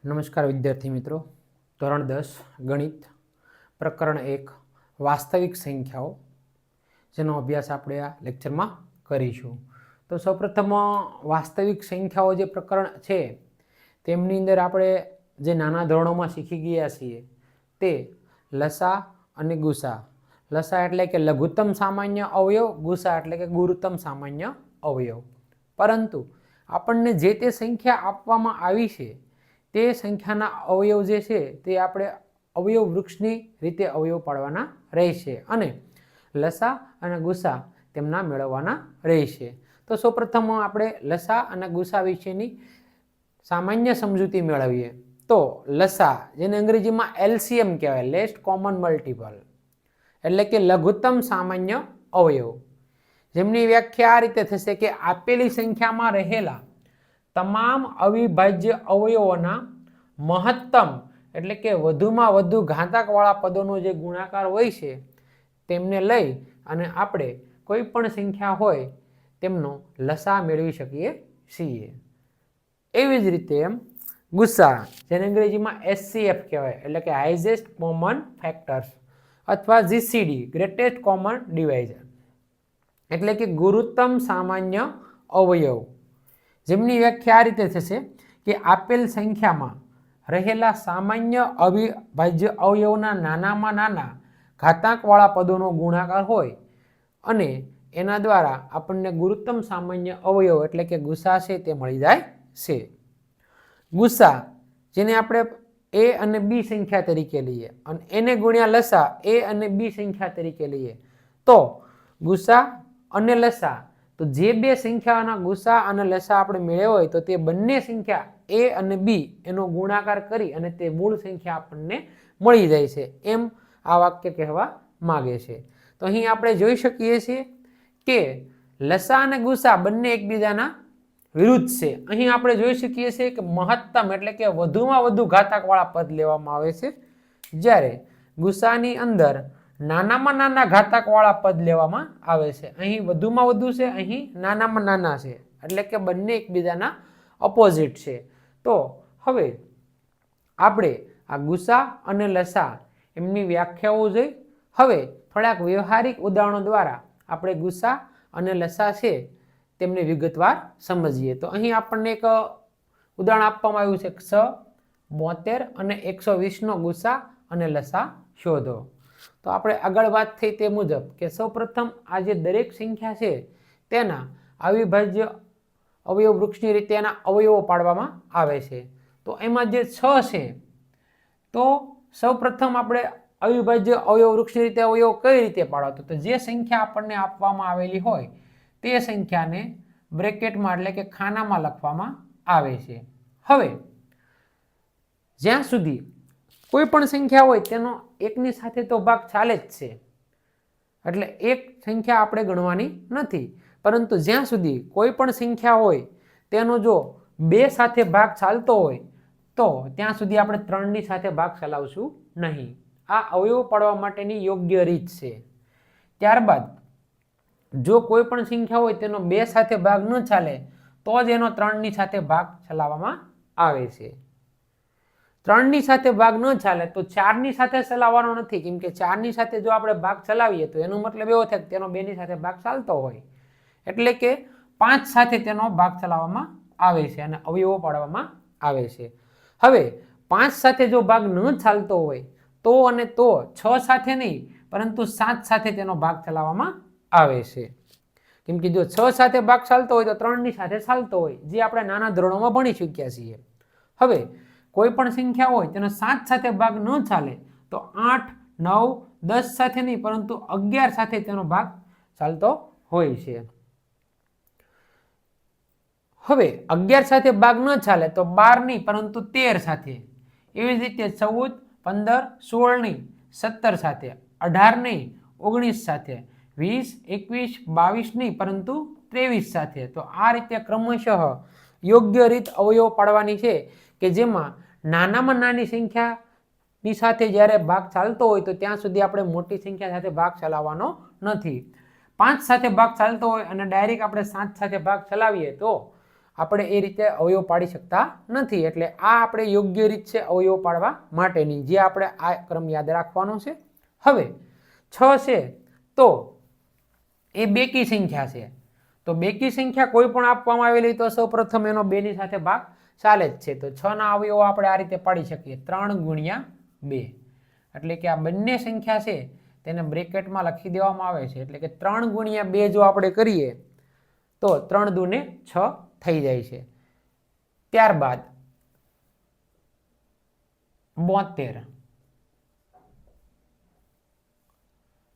નમસ્કાર વિદ્યાર્થી મિત્રો, ધોરણ 10 ગણિત પ્રકરણ 1 વાસ્તવિક સંખ્યાઓ જેનો અભ્યાસ આપણે આ લેક્ચરમાં કરીશું। તો સૌપ્રથમ વાસ્તવિક સંખ્યાઓ જે પ્રકરણ છે તેમની અંદર આપણે જે નાના ધોરણોમાં શીખી ગયા છીએ તે લસા અને ગુસા। લસા એટલે કે લઘુત્તમ સામાન્ય અવયવ, ગુસા એટલે કે ગુરુત્તમ સામાન્ય અવયવ। પરંતુ આપણને જે તે સંખ્યા આપવામાં આવી છે તે સંખ્યાના અવયવ જે છે તે આપણે અવયવ વૃક્ષની રીતે અવયવ પાડવાના રહેશે અને લસા અને ગુસા તેમના મેળવવાના રહેશે। તો સૌપ્રથમ આપણે લસા અને ગુસા વિશેની સામાન્ય સમજૂતી મેળવીએ। તો લસા જેને અંગ્રેજીમાં LCM કહેવાય, લેસ્ટ કોમન મલ્ટિપલ, એટલે કે લઘુત્તમ સામાન્ય અવયવ, જેમની વ્યાખ્યા આ રીતે થશે કે આપેલી સંખ્યામાં રહેલા તમામ અવિભાજ્ય અવયવોના મહત્તમ એટલે કે વધુમાં વધુ ઘાતાંકવાળા પદોનો જે ગુણાકાર હોય છે તેમને લઈ અને આપણે કોઈ પણ સંખ્યા હોય તેમનો લસા મેળવી શકીએ છીએ। એવી જ રીતે ગુસા જેને અંગ્રેજીમાં SCF કહેવાય, એટલે કે હાઈએસ્ટ કોમન ફેક્ટર્સ અથવા GCD ગ્રેટેસ્ટ કોમન ડિવાઇઝર, એટલે કે ગુરુત્તમ સામાન્ય અવયવ, જેમની વ્યાખ્યા આ રીતે થશે કે આપેલ સંખ્યામાં રહેલા સામાન્ય અવિભાજ્ય અવયવના નાનામાં નાના ઘાતાંકવાળા પદોનો ગુણાકાર હોય અને એના દ્વારા આપણને ગુરુત્તમ સામાન્ય અવયવ એટલે કે ગુસા છે તે મળી જાય છે। ગુસા જેને આપણે A અને B સંખ્યા તરીકે લઈએ અને એને ગુણ્યા લસા A અને B સંખ્યા તરીકે લઈએ તો ગુસા અને લસા, તો જે બે સંખ્યાના ગુસા અને લસા આપણે મેળવ્યો હોય તો તે બંને સંખ્યા A અને B એનો ગુણાકાર કરી અને તે મૂળ સંખ્યા આપણને મળી જાય છે, એમ આ વાક્ય કહેવા માંગે છે। તો અહીં આપણે જોઈ શકીએ છીએ કે લસા અને ગુસા બંને એકબીજાના વિરુદ્ધ છે। અહીં આપણે જોઈ શકીએ છીએ કે મહત્તમ એટલે કે વધુમાં વધુ ઘાતાંકવાળા પદ લેવામાં આવે છે, જ્યારે ગુસાની અંદર નાનામાં નાના ઘાતાંકવાળા પદ લેવામાં આવે છે। અહીં વધુમાં વધુ છે, અહીં નાનામાં નાના છે, એટલે કે બંને એકબીજાના ઓપોઝિટ છે। તો હવે આપણે આ ગુસા અને લસા એમની વ્યાખ્યાઓ જોઈ, હવે થોડાક વ્યવહારિક ઉદાહરણો દ્વારા આપણે ગુસા અને લસા છે તેમને વિગતવાર સમજીએ। તો અહીં આપણને એક ઉદાહરણ આપવામાં આવ્યું છે, 672 અને 120 નો ગુસા અને લસા શોધો। તો આપણે આગળ વાત થઈ તે મુજબ કે સૌપ્રથમ આ જે દરેક સંખ્યા છે તેના અવિભાજ્ય અવયવ વૃક્ષની રીતે એના અવયવો પાડવામાં આવે છે। તો એમાં જે 6 છે તો સૌપ્રથમ આપણે અવિભાજ્ય અવયવ વૃક્ષની રીતે અવયવ કઈ રીતે પાડો, તો જે સંખ્યા આપણને આપવામાં આવેલી હોય તે સંખ્યાને બ્રેકેટમાં એટલે કે ખાનામાં લખવામાં આવે છે। હવે જ્યાં સુધી કોઈ પણ સંખ્યા હોય તેનો એકની સાથે તો ભાગ ચાલે જ છે, એટલે એક સંખ્યા આપણે ગણવાની નથી, પરંતુ જ્યાં સુધી કોઈ પણ સંખ્યા હોય તેનો જો 2 સાથે ભાગ ચાલતો હોય તો ત્યાં સુધી આપણે 3 ની સાથે ભાગ ચલાવશું નહીં। આ અવયવ પાડવા માટેની યોગ્ય રીત છે। ત્યારબાદ જો કોઈ પણ સંખ્યા હોય તેનો 2 સાથે ભાગ ન ચાલે તો જ એનો 3 ની સાથે ભાગ ચલાવવામાં આવે છે। 3 ની સાથે ભાગ ન ચાલે તો 4 ની સાથે ચલાવવાનો નથી, કેમ કે 4 ની સાથે જો આપણે ભાગ ચલાવીએ તો એનો મતલબ એવો થાય કે તેનો 2 ની સાથે ભાગ ચાલતો હોય, એટલે કે 5 સાથે તેનો ભાગ ચલાવવામાં આવે છે અને અવયવો પાડવામાં આવે છે। હવે 5 સાથે જો ભાગ ન ચાલતો હોય તો અને તો 6 સાથે નહીં પરંતુ 7 સાથે તેનો ભાગ ચલાવવામાં આવે છે, કેમ કે જો 6 સાથે ભાગ ચાલતો હોય તો 3 ની સાથે ચાલતો હોય, જે આપણે નાના ધોરણોમાં ભણી ચૂક્યા છીએ। હવે કોઈ પણ સંખ્યા હોય તેનો 7 સાથે ભાગ ન ચાલે તો 8, 9, 10 સાથે નહીં પરંતુ 11 સાથે તેનો ભાગ ચાલતો હોય છે। હવે 11 સાથે ભાગ ન ચાલે તો 12 નહીં પરંતુ 13 સાથે, એવી જ રીતે 14, 15, 16 નહીં 17 સાથે, 18 નહીં 19 સાથે, 20, 21, 22 નહીં પરંતુ 23 સાથે। તો આ રીતે ક્રમશઃ યોગ્ય રીત અવયવ પાડવાની છે કે જેમાં નાનામાં નાની સંખ્યાની સાથે જ્યારે ભાગ ચાલતો હોય તો ત્યાં સુધી આપણે મોટી સંખ્યા સાથે ભાગ ચલાવવાનો નથી। 5 સાથે ભાગ ચાલતો હોય અને ડાયરેક્ટ આપણે 7 સાથે ભાગ ચલાવીએ તો આપણે એ રીતે અવયવ પાડી શકતા નથી. એટલે આ આપણે યોગ્ય રીત છે અવયવ પાડવા માટેની, જે આપણે આ ક્રમ યાદ રાખવાનો છે. હવે 6 છે તો એ બેકી સંખ્યા છે. તો બેકી સંખ્યા કોઈ પણ આપવામાં આવેલી તો સૌપ્રથમ એનો 2 ની સાથે ભાગ ચાલે જ છે. તો 6 ના અવયવો આપણે આ રીતે પાડી શકીએ, 3 ગુણ્યા 2. એટલે કે આ બંને સંખ્યા છે તેને બ્રેકેટમાં લખી દેવામાં આવે છે. એટલે કે 3 ગુણ્યા 2 જો આપણે કરીએ તો 3 દૂને 6 થઈ જાય છે. ત્યારબાદ 72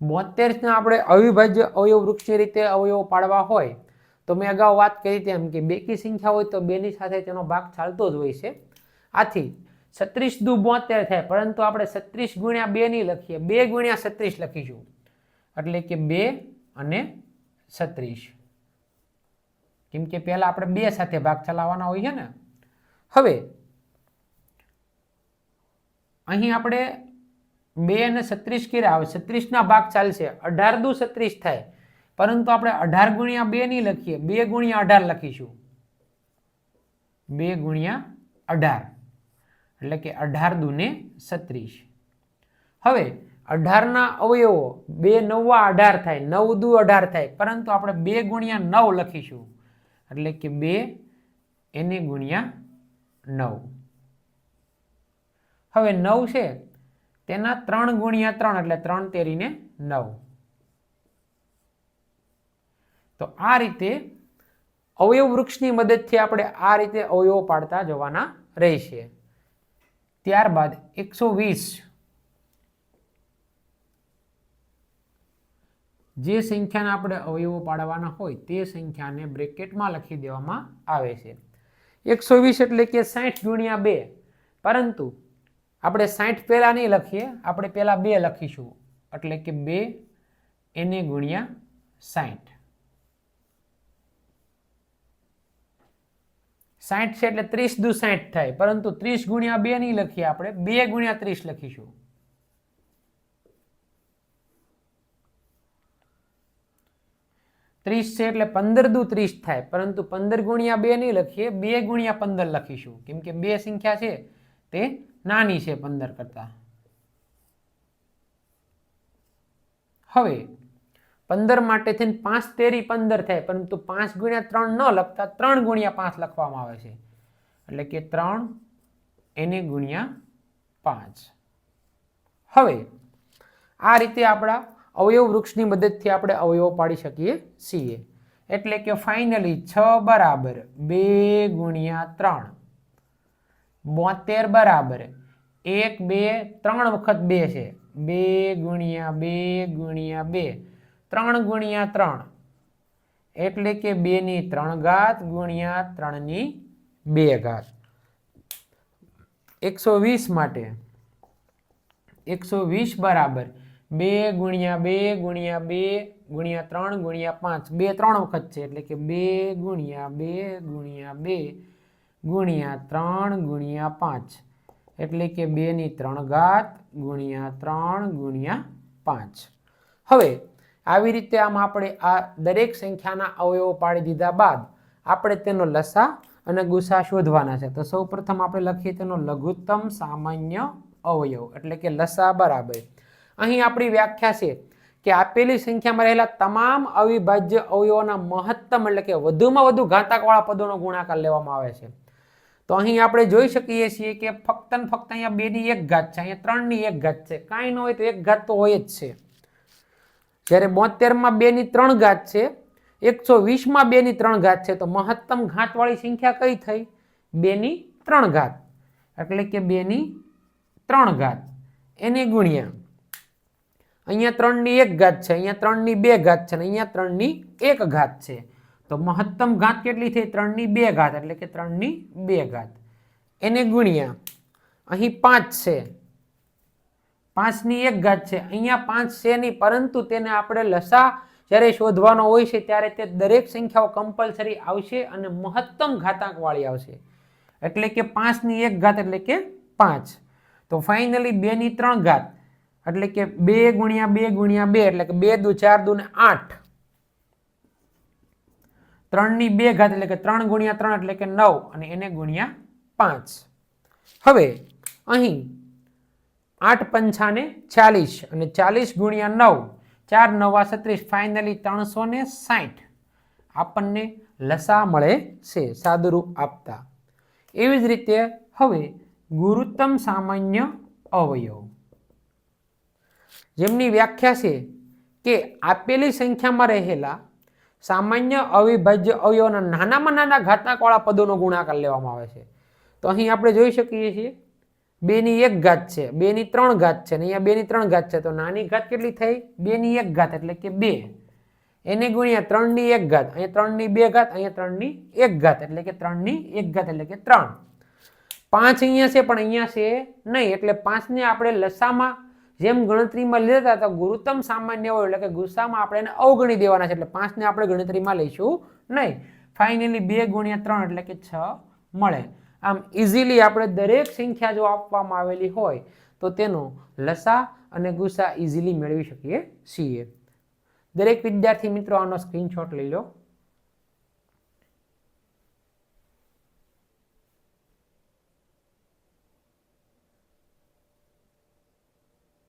72 આપણે અવિભાજ્ય અવયવ વૃક્ષની રીતે અવયવ પાડવા હોય તો મેં અગાઉ વાત કરી તેમ કે બેકી સંખ્યા હોય તો 2 ની સાથે તેનો ભાગ ચાલતો જ હોય છે. આથી 36 દુ 72 થાય, પરંતુ આપણે 36 ગુણ્યા 2 નહીં લખીએ, 2 ગુણ્યા 36 લખીશું. એટલે કે 2 અને 36, કેમ કે પહેલા આપણે 2 સાથે ભાગ ચલાવવાના હોય છે ને. હવે અહીં આપણે 2 અને 36 કર્યા, હવે 36 ના ભાગ ચાલશે, 18 દુ 36 થાય, પરંતુ આપણે 18 ગુણ્યા 2 નહીં લખીએ, 2 ગુણ્યા 18 લખીશું. 2 ગુણ્યા 18 એટલે કે 18 દુને 36. હવે 18 ના અવયવો 2 નવા 18 થાય, 9 દુ 18 થાય, પરંતુ આપણે 2 ગુણ્યા 9 લખીશું. એટલે કે 2 એને ગુણ્યા 9. હવે 9 છે તેના 3 ગુણ્યા 3 એટલે 3 તેરીને 9. તો આ રીતે અવયવ વૃક્ષની મદદથી આપણે આ રીતે અવયવો પાડતા જવાના રહેશે. ત્યારબાદ 120, જે સંખ્યાના આપણે અવયવો પાડવાના હોય તે સંખ્યાને બ્રેકેટમાં લખી દેવામાં આવે છે. 120 એટલે કે 60 ગુણ્યા 2, પરંતુ આપણે 60 પહેલા નહીં લખીએ, આપણે પહેલા 2 લખીશું. એટલે કે 2 એને ગુણ્યા 60. 60 છે એટલે 30 દુ 60 થાય, પરંતુ 30 ગુણ્યા 2 નહીં લખીએ, આપણે 2 ગુણ્યા 30 લખીશું. 30 છે એટલે 15 દુ 30 થાય, પરંતુ 15 ગુણ્યા 2 નહીં લખીએ, 2 ગુણ્યા 15 લખીશું, કેમ કે 2 સંખ્યા છે તે નાની છે 15 કરતા. હવે 15 માટે થઈને 5 તેરી 15 થાય, પરંતુ 5 ગુણ્યા 3 ન લખતા 3 ગુણ્યા 5 લખવામાં આવે છે. એટલે કે 3 એને ગુણ્યા 5. હવે આ રીતે આપણા અવયવ વૃક્ષની મદદથી આપણે અવયવો પાડી શકીએ છીએ. એટલે કે ફાઇનલી 6 બરાબર 2 ગુણ્યા 3, 72 બરાબર 1 2 3 વખત 2 છે, 2 ગુણ્યા 2 ગુણ્યા 2, 3 ગુણ્યા 3 એટલે કે 2 ની 3 ઘાત ગુણ્યા 3 ની 2 ઘાત. 120 માટે 120 બરાબર 2 ગુણ્યા 2 ગુણ્યા 2 ગુણ્યા 3 ગુણ્યા 5, 2 3 વખત છે, એટલે કે 2 ગુણ્યા 2 ગુણ્યા 2 ગુણ્યા 3 ગુણ્યા 5, એટલે કે 2 ની 3 ઘાત ગુણ્યા 3 ગુણ્યા 5. હવે આવી રીતે આમ આપણે આ દરેક સંખ્યાના અવયવો પાડી દીધા બાદ આપણે તેનો લસા અને ગુસા શોધવાના છે. તો સૌપ્રથમ આપણે લખીએ તેનો લઘુત્તમ સામાન્ય અવયવ, એટલે કે લસા બરાબર, અહીં આપણી વ્યાખ્યા છે કે આપેલી સંખ્યામાં રહેલા તમામ અવિભાજ્ય અવયવોના મહત્તમ એટલે કે વધુમાં વધુ ઘાતાંકવાળા પદોનો ગુણાકાર લેવામાં આવે છે. તો અહીં આપણે જોઈ શકીએ છીએ કે ફક્ત ને ફક્ત અહીંયા 2 ની 1 ઘાત છે, અહીંયા 3 ની 1 ઘાત છે, કાંઈ ન હોય તો 1 ઘાત તો હોય જ છે. જ્યારે 72 માં 2 ની 3 ઘાત છે, 120 માં 2 ની 3 ઘાત છે, તો મહત્તમ ઘાતવાળી સંખ્યા કઈ થઈ? 2 ની 3 ઘાત, એટલે કે 2 ની 3 ઘાત એને ગુણ્યા અહીંયા 3 ની 1 ઘાત છે, અહીંયા 3 ની 2 ઘાત છે, અને અહીંયા 3 ની 1 ઘાત છે. તો મહત્તમ ઘાત કેટલી થઈ? 3 ની 2 ઘાત, એટલે કે 3 ની 2 ઘાત એને ગુણ્યા અહીં 5 છે, 5 ની 1 ઘાત છે, અહીંયા 5 છે નહીં, પરંતુ તેને આપણે લસા જ્યારે શોધવાનો હોય છે ત્યારે તે દરેક સંખ્યાઓ કમ્પલસરી આવશે અને મહત્તમ ઘાતાંક વાળી આવશે. એટલે કે 5 ની 1 ઘાત એટલે કે 5. તો ફાઇનલી 2 ની 3 ઘાત એટલે કે 2 ગુણ્યા 2 ગુણ્યા 2 એટલે કે 2 દુ 4 દુ ને 8. 3 ની 2 ઘાત એટલે કે 3 ગુણ્યા 3 એટલે કે 9 અને એને ગુણ્યા 5. હવે અહીં 8 પંચાને 40 અને 40 ગુણ્યા 9, 4 9 36, ફાઇનલી 360 આપણને લસા મળે છે સાદુરૂપ આપતા. એવી જ રીતે હવે ગુરુત્તમ સામાન્ય અવયવ, જેમની વ્યાખ્યા છે કે આપેલી સંખ્યામાં રહેલા સામાન્ય અવિભાજ્ય અવયવોના નાનામાં નાના ઘાતાંકવાળા પદોનો ગુણાકાર લેવામાં આવે છે. તો અહીં આપણે જોઈ શકીએ છીએ 2 ની 1 ઘાત છે, 2 ની 3 ઘાત છે, અને અહીંયા 2 ની 3 ઘાત છે. તો નાની ઘાત કેટલી થઈ? 2 ની 1 ઘાત એટલે કે 2, એને ગુણ્યા 3 ની 1 ઘાત, અહીંયા 3 ની 2 ઘાત, અહીંયા 3 ની 1 ઘાત એટલે કે 3 ની 1 ઘાત એટલે કે 3. 5 અહીંયા છે પણ અહીંયા છે નહીં, એટલે 5 ને આપણે લસામાં જેમ ગણતરીમાં લેતા હતા ગુરુત્તમ સામાન્ય હોય એટલે કે ગુસ્સામાં આપણે એને અવગણી દેવાના છે, એટલે 5 ને આપણે ગણતરીમાં લઈશું નહીં. ફાઇનલી 2 ગુણ્યા 3 એટલે કે 6 મળે. આમ ઇઝીલી આપણે દરેક સંખ્યા જો આપવામાં આવેલી હોય તો તેનો લસા અને ગુસા ઇઝીલી મેળવી શકીએ છીએ. દરેક વિદ્યાર્થી મિત્રો આનો સ્ક્રીનશોટ લઈ લો.